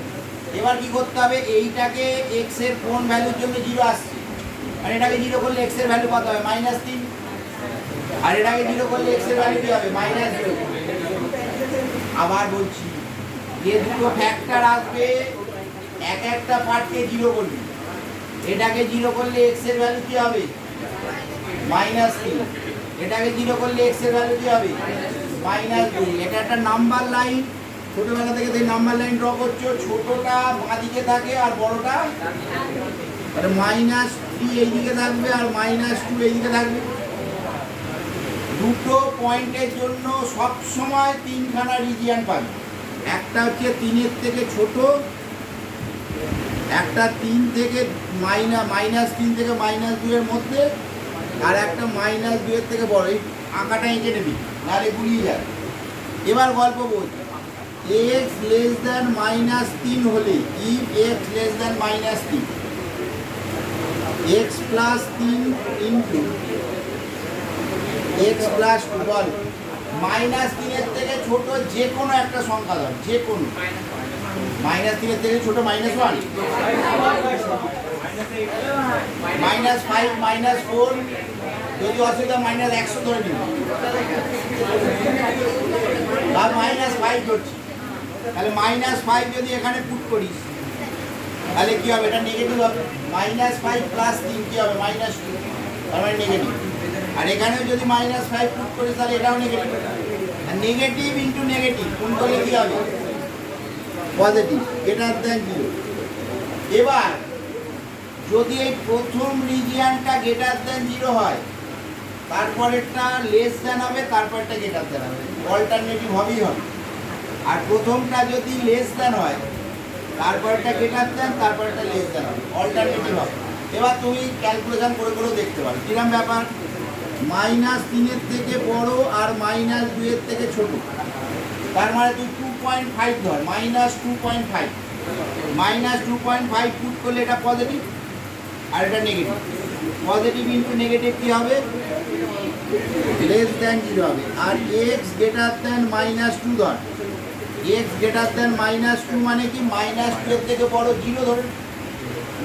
এবার কি করতে হবে, এইটাকে এক্স এর কোন ভ্যালুর জন্য জিরো আসছে, আর এটাকে জিরো করলে এক্স এর ভ্যালু কত হবে, -3, আর এটাকে জিরো করলে এক্স এর ভ্যালু কি হবে, -2। আবার বলছি, যে দুটো ফ্যাক্টর আসবে এক একটা পার্টকে জিরো করবি, এটাকে জিরো করলে এক্স এর ভ্যালু কি হবে, -3, এটাকে জিরো করলে এক্স এর ভ্যালু কি হবে, -2। এটা একটা নাম্বার লাইন, ছোটবেলা থেকে তুমি নাম্বার লাইন ড্র করছো, ছোটটা বাঁদিকে থাকে আর বড়টা -3 এইদিকে থাকবে আর -2 এইদিকে থাকবে। দুটো পয়েন্টের জন্য সব সময় তিনখানা রিজিয়ন পাবে, একটা হচ্ছে 3 থেকে ছোট, একটা 3 থেকে -3 থেকে -2 এর মধ্যে, আর একটা -2 এর থেকে বড়। এই আঁকাটা এঁকে নেবি, নাহলে গুলিয়ে যাবে। এবার গল্প বল, x লেস দ্যান -3 হলে, if x less than -3, x plus 3 into x plus 2 বল, -3 এর থেকে ছোট যে কোনো একটা সংখ্যা ধর, যে কোনো -3 এর থেকে ছোট -1, -5 -4, যদি অসুবিধা -100 ধরে নিন, বা -5 ধরছি, তাহলে -5 যদি এখানে পুট করিস তাহলে কি হবে, এটা নেগেটিভ হবে। -5 প্লাস 3 কি হবে, -2, তার মানে নেগেটিভ। আর এখানেও যদি -5 পুট করিস তাহলে এটাও নেগেটিভ। আর নেগেটিভ ইন্টু নেগেটিভ কোন করলে কি হবে, পজিটিভ, গ্রেটার দ্যান 0। এবার যদি এই প্রথম রিজিয়নটা গ্রেটার দ্যান 0 হয়, তারপরেরটা লেস দ্যান হবে, তারপরটা গ্রেটার দ্যান হবে, অল্টারনেটিভ হবেই হবে। আর প্রথমটা যদি লেস দ্যান হয়, তারপরটা গ্রেটার দ্যান, তারপরটা লেস দ্যান হবে, অল্টারনেটিভ হবে। এবার তুমি ক্যালকুলেশন করে করেও দেখতে পারো কিরম ব্যাপার। -3 এর থেকে বড় আর -2 এর থেকে ছোট, তার মানে তুই 2.5 ধর, -2.5, -2.5 পুট করলে এটা পজিটিভ আর এটা নেগেটিভ। পজিটিভ ইন্টু নেগেটিভ কি হবে, লেস দ্যান 0 হবে। আর x গ্রেটার দ্যান -2 ধর, x গ্রেটার দ্যান -2 মানে কি, -2 এর থেকে বড় 0 ধরে,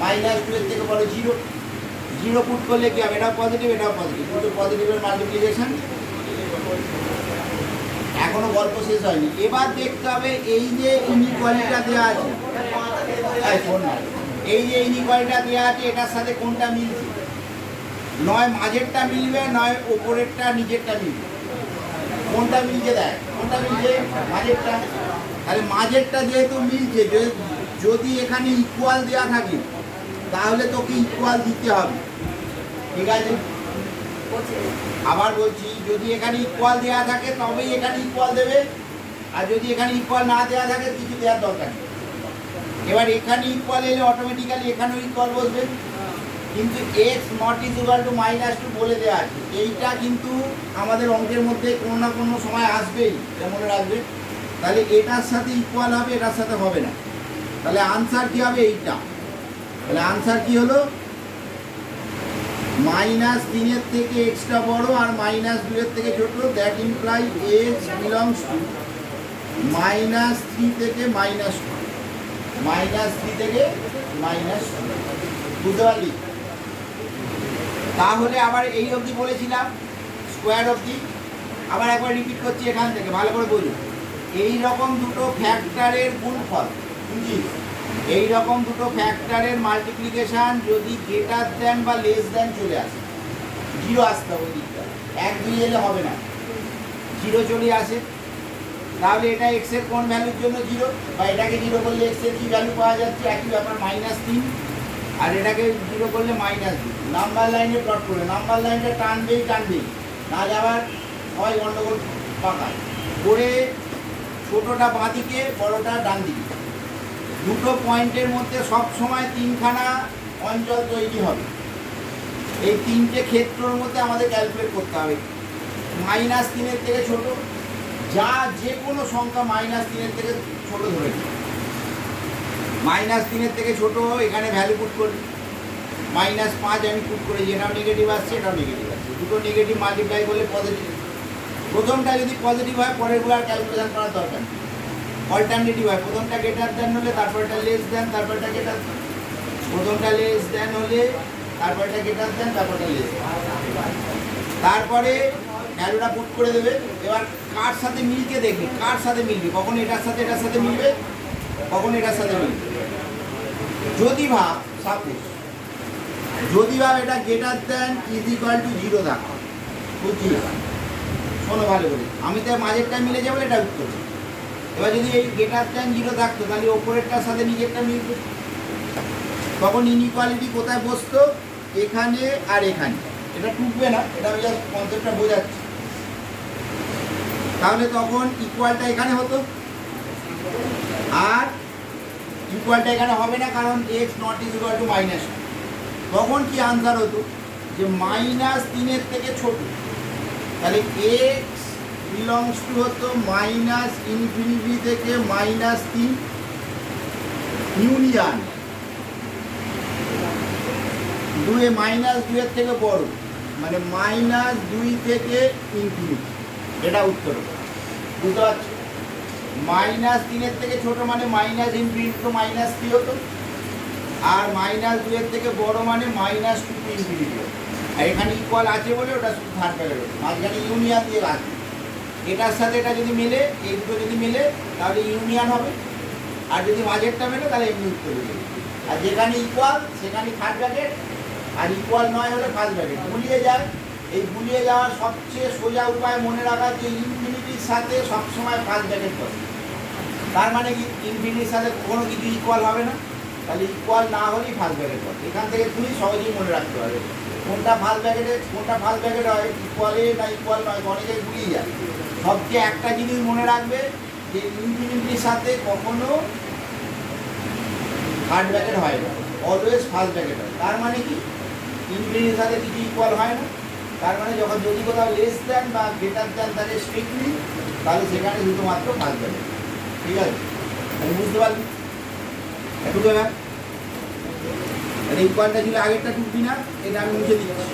-2 এর থেকে বড় 0, 0 পুট করলে কি হবে, এটা পজিটিভ এটাও পজিটিভ, দুটো পজিটিভের মাল্টিপ্লিকেশন। এখনো গল্প শেষ হয়নি। এবার দেখতে হবে এই যে ইনইকুয়ালিটিটা দেওয়া আছে, এই যে ইনইকুয়ালিটিটা দেওয়া আছে এটার সাথে কোনটা মিলছে, নয় মাঝেরটা মিলবে, নয় ওপরেরটা নিচেরটা মিলবে। কোনটা মিলছে দেখ, কোনটা মিলছে, মাঝেরটা। তাহলে মাঝেরটা যেহেতু মিলছে, যদি এখানে ইকুয়াল দেওয়া থাকে তাহলে তোকে ইকুয়াল দিতে হবে, ঠিক আছে। আবার বলছি, যদি এখানে ইকুয়াল দেওয়া থাকে তবেই এখানে ইকুয়াল দেবে, আর যদি এখানে ইকুয়াল না দেওয়া থাকে কিছু দেওয়ার দরকার নেই। এবার এখানে ইকুয়াল এলে অটোমেটিক্যালি এখানেও ইকুয়াল বসবে, কিন্তু x not is equal two -2 বলে দেওয়া আছে। এইটা কিন্তু আমাদের অঙ্কের মধ্যে কোনো না কোনো সময় আসবেই, মনে রাখবে। তাহলে এটার সাথে ইকুয়াল হবে, এটার সাথে হবে না। তাহলে আনসার কি হবে, এইটা। তাহলে আনসার কি হলো, -3 এর থেকে এক্সটা বড় আর -2 এর থেকে ছোট, that imply x belongs to -3 থেকে -2, -3 থেকে -2, বুঝতে পারলি। তাহলে আবার এই অবধি বলেছিলাম, স্কোয়ার অবধি। আবার একবার রিপিট করছি এখান থেকে, ভালো করে বলুন। এই রকম দুটো ফ্যাক্টরের গুণফল, বুঝছিস, এই রকম দুটো ফ্যাক্টরের মাল্টিপ্লিকেশান যদি গ্রেটার দ্যান বা লেস দ্যান চলে আসে, 0 আসতে হবে, দিকটা 1 2 এলে হবে না, 0 চলে আসে, তাহলে এটা x এর কোন ভ্যালুর জন্য 0, বা এটাকে 0 করলে x এর কি ভ্যালু পাওয়া যাচ্ছে, একই ব্যাপার, -3, আর এটাকে 0 করলে -2। নাম্বার লাইনে প্লট করে, নাম্বার লাইনটা টানবেই, নাহলে আবার হয় গন্ডগোল পাকা করে, ছোটোটা বাঁ দিকে, বড়োটা ডান দিকে। দুটো পয়েন্টের মধ্যে সব সময় তিনখানা অঞ্চল তৈরি হবে। এই তিনটে ক্ষেত্রের মধ্যে আমাদের ক্যালকুলেট করতে হবে। -3 এর থেকে ছোট, যে কোনো সংখ্যা -3 এর থেকে ছোট ধরে নিই, -3 এর থেকে ছোট এখানে ভ্যালু পুট করি, -5 আমি পুট করি, এটাও নেগেটিভ আসছে, এটাও নেগেটিভ আসছে, দুটো নেগেটিভ মাল্টিপ্লাই করলে পজিটিভ। প্রথমটা যদি পজিটিভ হয়, পরেরগুলো আর ক্যালকুলেশন করার দরকার নেই। অল্টারনেটিভ হয়, প্রথমটা গ্রেটার দেন হলে তারপরটা লেস দেন, তারপরটা গ্রেটার, প্রথমটা লেস দেন হলে তারপরটা গ্রেটার দেন, তারপরটা লেস দেন, তারপরে ভ্যালুটা পুট করে দেবে। এবার কার সাথে মিলকে দেখবে, কার সাথে মিলবে, কখন এটার সাথে মিলবে, কখন এটার সাথে মিলবে। যদি ভাব সাপোজ, যদি ভাব এটা greater than is equal two 0 থাকে, বুঝছি? শোনো ভালো করে, আমি তো মাঝেরটা মিলে যাবো, এটা উত্তর। এবার যদি এই গ্রেটার দেন 0 থাকতো তাহলে ওপরেরটার সাথে নিচেরটা মিলবে, তখন ইনইকুয়ালিটি কোথায় বসতো, এখানে আর এখানে। এটা টুকবে না, এটা আমি জাস্ট কনসেপ্টটা বোঝাচ্ছি। তাহলে তখন ইকুয়ালটা এখানে হতো আর ইকুয়ালটা এখানে হবে না, কারণ x not is equal two minus. তখন কি আনসার হতো যে -3 থেকে ছোট, তাহলে এক্স বিলংস টু হতো -∞ থেকে -3 ইউনিয়ন 2 -2 থেকে বড়, মানে -2 থেকে ∞। এটা উত্তর, বুঝতে পারছো? -3 থেকে ছোট মানে -∞ টু -3 হতো, আর -2 থেকে বড় মানে -2 টু ∞। আর এখানে ইকুয়াল আছে বলে ওটা শুধু থার্ড প্যারাগ্রাফ, মাঝখানে ইউনিয়ন দিয়ে আছে। এটার সাথে এটা যদি মেলে, এই দুটো যদি মেলে তাহলে ইউনিয়ন হবে, আর যদি মাঝেরটা মেলে তাহলে এমনি উত্তর হবে। আর যেখানে ইকুয়াল সেখানে থার্ড ব্র্যাকেট, আর ইকুয়াল নয় হলে ফার্স্ট ব্র্যাকেট। গুলিয়ে যায়, এই গুলিয়ে যাওয়ার সবচেয়ে সোজা উপায় মনে রাখা যে ইনফিনিটির সাথে সবসময় ফার্স্ট ব্র্যাকেট বসে। তার মানে কি ইনফিনিটির সাথে কোনো কিছু ইকুয়াল হবে না, তাহলে ইকুয়াল না হলেই ফার্স্ট ব্র্যাকেট বসে। এখান থেকে তুমি সহজেই মনে রাখতে পারবে কোনটা ফার্স্ট ব্র্যাকেটে, কোনটা ফার্স্ট ব্র্যাকেট হয়, ইকুয়ালে না ইকুয়াল নয়, অনেকে গুলিয়ে যায়। সবচেয়ে একটা জিনিস মনে রাখবে যে ইনফিনিটির সাথে কখনো থার্ড ব্র্যাকেট হয় না, অলওয়েজ ফার্স্ট ব্র্যাকেট হয়। তার মানে কি ইনফিনিটির সাথে কিছু ইকুয়াল হয় না, তার মানে যখন যদি কোথাও লেস দেন বা গ্রেটার দেন তাহলে স্ট্রিক্টলি, তাহলে সেখানে শুধুমাত্র ফার্স্ট ব্র্যাকেট। ঠিক আছে, আমি বুঝতে পারলি একটু দেবেন। ইকুয়ালটা ছিল আগেরটা টুকবি না, এটা আমি মুছে দিচ্ছি,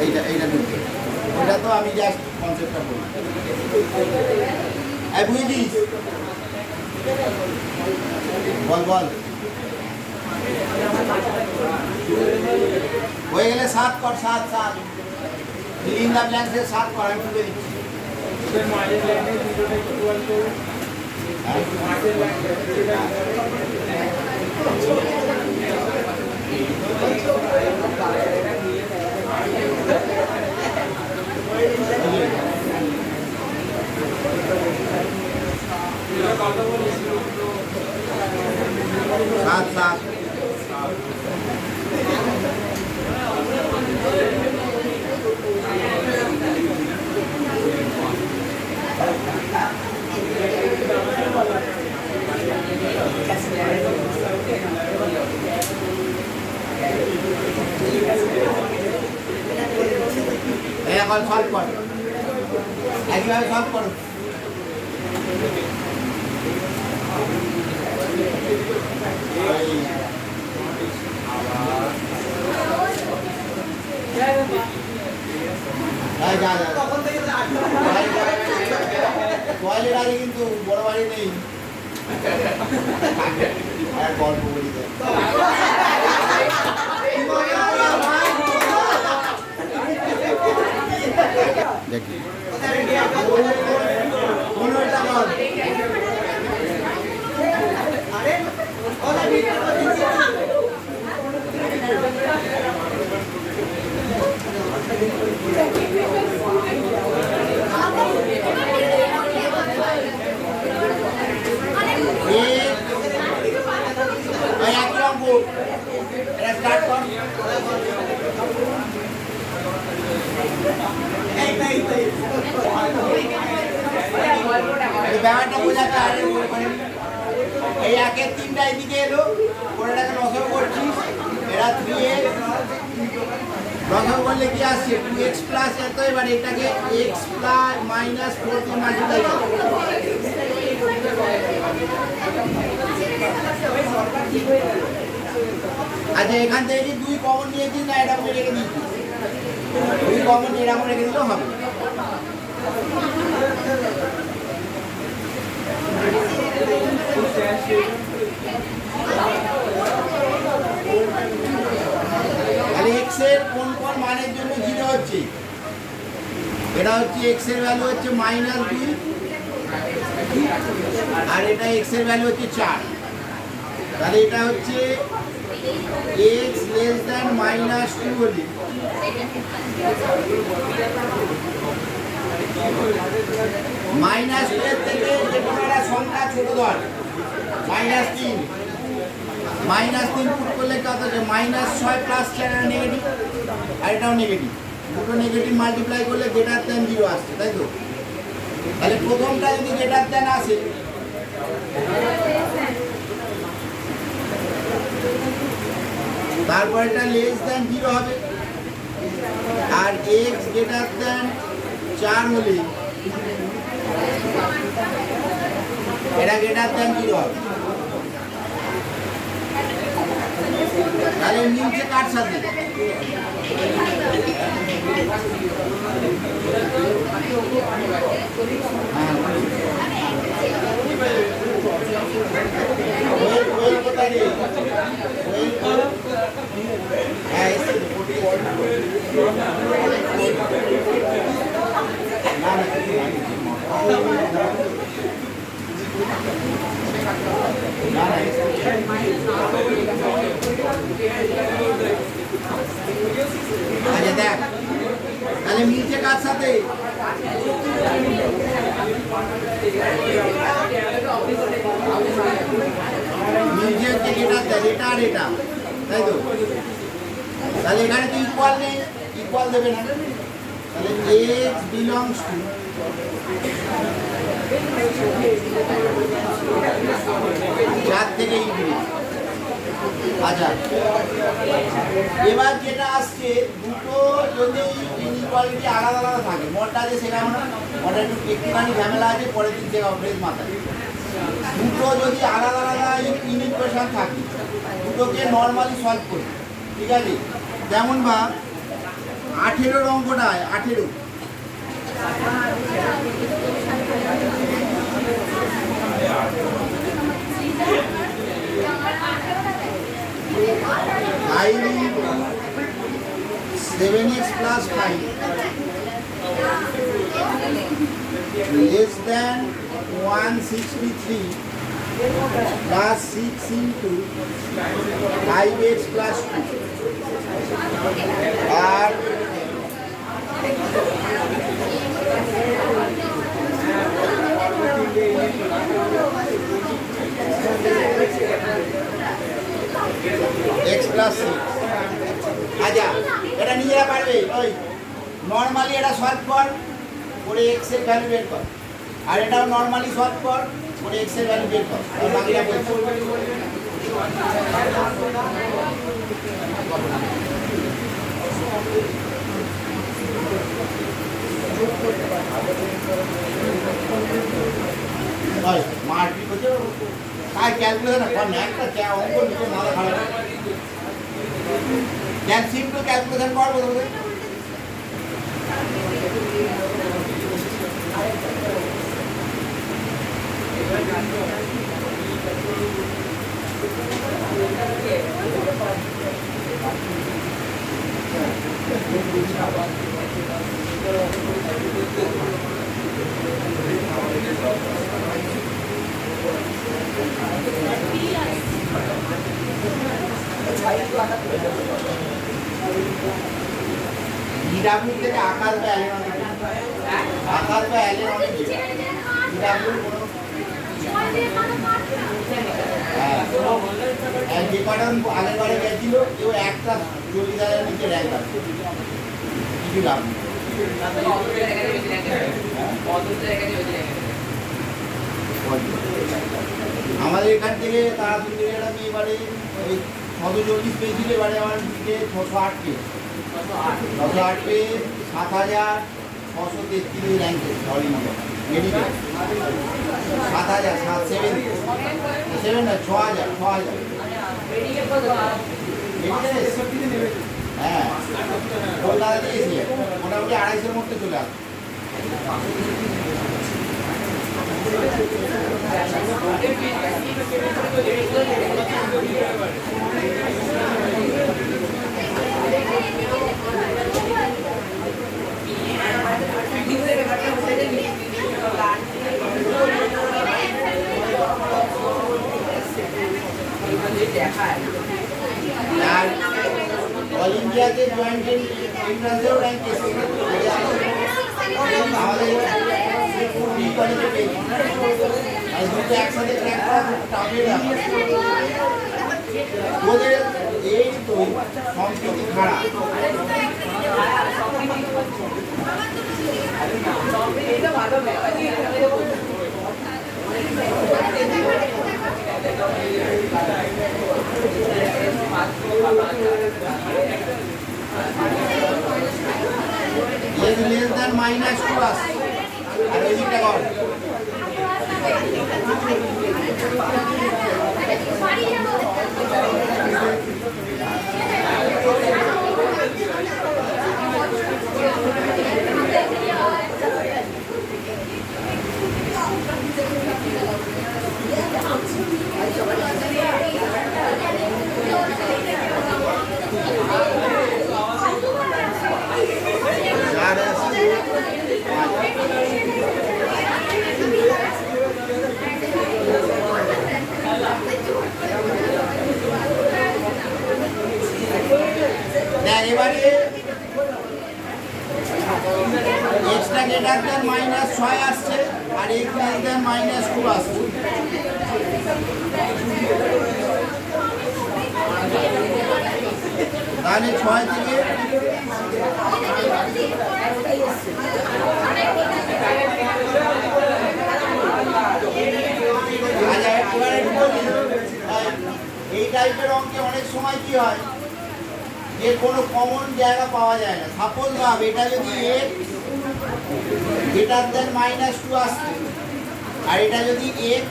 এইটা টুকবে, ওটা তো আমি জাস্ট কনসেপ্টটা বলি। বুঝেছিস? বল হয়ে গেলে 7 কর, 7 ফিল ইন দ্য ব্ল্যাঙ্কসে 7 কর, আমি টুকে দিচ্ছি। সাত এখন সলভ কর, একইভাবে সলভ করো। টয়লেট আছে কিন্তু বড় বাড়ি নেই, গল্প বলি দেখি ব্যাপারটা বোঝাতে এই একের 3টা এদিকে এলো, ওটাকে লসও করছিস, এরা 3x লসও করলে কি আসছে 2x প্লাস এত, এবার এটাকে x প্লাস মাইনাস 4 দিয়ে মাল্টিপ্লাই করো। আচ্ছা এখান থেকে কি 2 কমন নিয়েছিস না এটা করে রেখে দিয়েছিস? 2 কমন এরকম রেখে দিলেও হবে। তাহলে x এর কোন কোন মানের জন্য 0 হচ্ছে? এটা হচ্ছে x এর ভ্যালু হচ্ছে -2 আর এটা x এর ভ্যালু হচ্ছে 4। তাহলে এটা হচ্ছে x লেস দ্যান -2 হলে -2 এর থেকে যে কোনো একটা সংখ্যা ছোট ধর, -3 পুট করলে কত হচ্ছে? -6 প্লাস 4 নেগেটিভ, আর এটাও নেগেটিভ। দুটো নেগেটিভ মাল্টিপ্লাই করলে গ্রেটার দ্যান 0 আসছে, তাই তো? তাহলে প্রথমটা যদি গ্রেটার দ্যান আসে, তারপর এটা লেস দ্যান 0 হবে, আর x গ্রেটার দ্যান 4 হলে এটা গ্রেটার দ্যান 0 হবে। তাহলে মিলছে কার সাথে? আচ্ছা দেখ, তাহলে মিলছে কার সাথে? মিলছে হচ্ছে এটা আর এটা, তাই তো? তাহলে এখানে তো ইকুয়াল নেই, ইকুয়াল দেবে না। তাহলে x বিলংস টু চার থেকে ইনক্রিজ। আচ্ছা, এবার যেটা আসছে, দুটো যদি ইনইকুয়ালিটি আলাদা আলাদা থাকে, মডটা আছে সেটা আমরা মডটা একটুখানি ঝামেলা আছে, পরের দিন থেকে অফ্রেজ মাথায়। দুটো যদি আলাদা আলাদা ইকুয়েশন থাকে, দুটোকে নর্মালি সলভ করি, ঠিক আছে? যেমন বা 18 অঙ্কটা 18 7x plus 5 less than 163 plus 6 into 5x plus 2 আর x plus 6। আচ্ছা, এটা নিজেরা পারবে। ওই নর্মালি এটা সলভ কর, করে x এর ভ্যালু বের কর, আর এটাও নর্মালি সলভ কর, করে x এর ভ্যালু বের কর। আর বাকিটা বলছি। মারপিট করছে, তাই ক্যালকুলেশন কর না, একটা অঙ্ক নিচে মাথা খারাপ। সিম্পল ক্যালকুলেশন কর বলতে DW থেকে আকাশ বা অ্যালেন অনেক, আকাশ বা অ্যালেন অনেক DW কোনো যে কটা আগের বারে গেছিল কেউ একটা 40,000 নিচে র্যাঙ্ক আছে, কিছু লাভ নেই। আমাদের এখান থেকে তারাতুল আমি এবারে ওই 640 পেয়েছিল, এবারে আমার দিকে 608 পেয়ে 608 পেয়ে 7,633 র্যাঙ্কে সরি নম্বর মেডিকেল 7,000 7 না 6,000 হ্যাঁ কলকাতা দিয়েছি মোটামুটি 250-এর মধ্যে চলে আসবে। আর অল ইন্ডিয়াতে জয়েন্ট এন্ট্রান্সেও র্যাঙ্ক এসেছে আমাদের কলেজে পেয়েছি আর দুটো একসাথে ক্র্যাক করা খুব টাফের ব্যাপার ওদের এই তো সংস্কৃতি খারাপ less than minus 2 আসছে আর ওই দিকটা কর এবারে এক্সট্রা গ্রেটার দেন মাইনাস 6 আসছে আর এক্স লেস দেন মাইনাস 2 আসছে তাহলে 6 থেকে এই টাইপের অঙ্কে অনেক সময় কি হয় যে কোনো কমন জায়গা পাওয়া যায় না সাপোজ ভাব এটা যদি x গ্রেটার দেন মাইনাস 2 আসছে আর এটা যদি x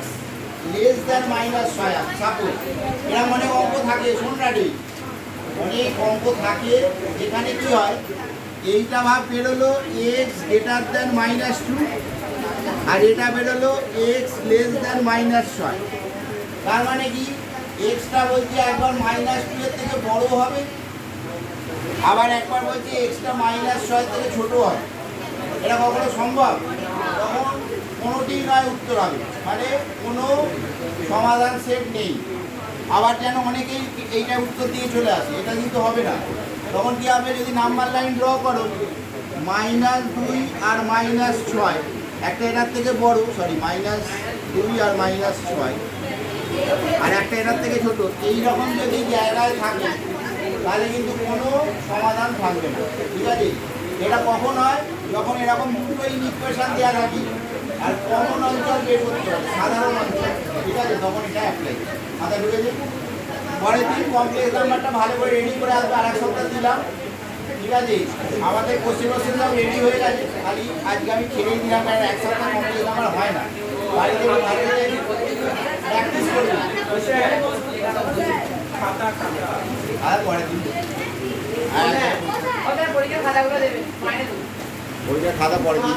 লেস দেন মাইনাস 6 আসছে সাপোজ এরকম অনেক অঙ্ক থাকে শোনরাডি অনেক অঙ্ক থাকে যেখানে কি হয় এইটা ভাব বেরোলো x গ্রেটার দেন মাইনাস 2 আর এটা বেরোলো x লেস দেন মাইনাস 6 তার মানে কি এক্সটা বলছে একবার মাইনাস 2 এর থেকে বড় হবে আবার একবার বলছে এক্সটা মাইনাস 6 থেকে ছোট হবে এটা কখনো সম্ভব তখন কোনোটি নয় উত্তর হবে মানে কোনো সমাধান সেট নেই আবার যেন অনেকেই এইটা উত্তর দিয়ে চলে আসে এটা কিন্তু হবে না তখন কি হবে যদি নাম্বার লাইন ড্র করো মাইনাস 2 আর মাইনাস 6 একটা এটার থেকে বড় সরি মাইনাস 2 আর মাইনাস 6 আর একটা এটার থেকে ছোট এইরকম যদি জায়গায় থাকে তাহলে কিন্তু কোনো সমাধান থাকবে না ঠিক আছে এটা কখন হয় যখন এরকম দুটোই ইকুয়েশন দেওয়া থাকে আর কমন অঞ্চল বের করতে হবে সাধারণ অঞ্চল ঠিক আছে তখন এটা অ্যাপ্লাই মাথায় ঢুকেছে পরের দিন কমপ্লেক্স নাম্বারটা ভালো করে রেডি করে আসবে আর এক সপ্তাহ দিলাম ঠিক আছে আমাদের কোশ্চেন সব রেডি হয়ে গেছে খালি আজকে আমি ছেড়েই দিলাম কারণ এক সপ্তাহ কমপ্লেক্স নাম্বার হয় না বাড়িতে প্র্যাকটিস করবি আর পরের দিন পরীক্ষার খাতাগুলো দেবে পরীক্ষার খাতা পরে দিন